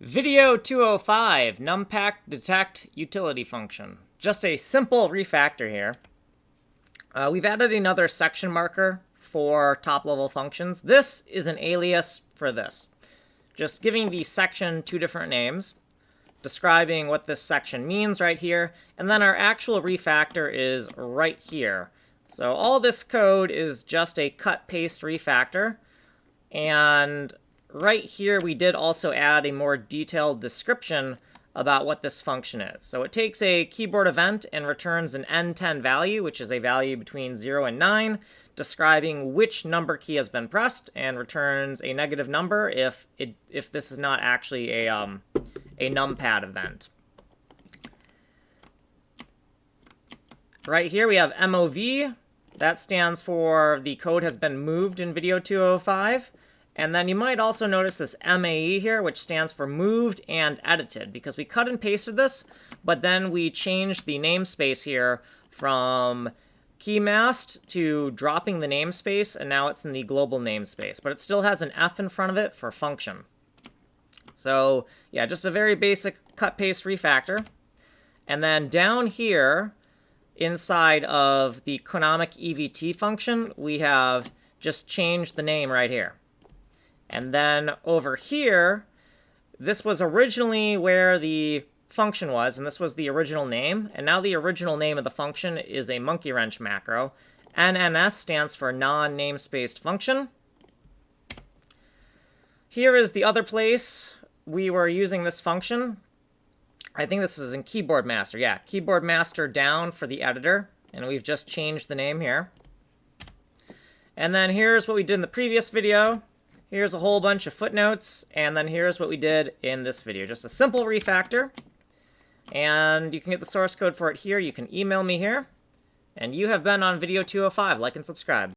Video 205, Numpad detect utility function. Just a simple refactor here. We've added another section marker for top-level functions. This is an alias for this. Just giving the section two different names, describing what this section means right here, and then our actual refactor is right here. So all this code is just a cut-paste refactor, and right here we did also add a more detailed description about what this function is. So it takes a keyboard event and returns an n10 value, which is a value between 0 and 9, describing which number key has been pressed, and returns a negative number if this is not actually a numpad event. Right here we have MOV. That stands for the code has been moved in video 205. And then you might also notice this MAE here, which stands for moved and edited, because we cut and pasted this, but then we changed the namespace here from keymast to dropping the namespace, and now it's in the global namespace. But it still has an F in front of it for function. So yeah, just a very basic cut-paste refactor. And then down here, inside of the canonic EVT function, we have just changed the name right here. And then over here, this was originally where the function was, and this was the original name. And now the original name of the function is a monkey wrench macro. NNS stands for non-namespaced function. Here is the other place we were using this function. I think this is in keyboard master. Yeah, keyboard master down for the editor. And we've just changed the name here. And then here's what we did in the previous video. Here's a whole bunch of footnotes, and then here's what we did in this video. Just a simple refactor, and you can get the source code for it here. You can email me here, and you have been on Video 205. Like and subscribe.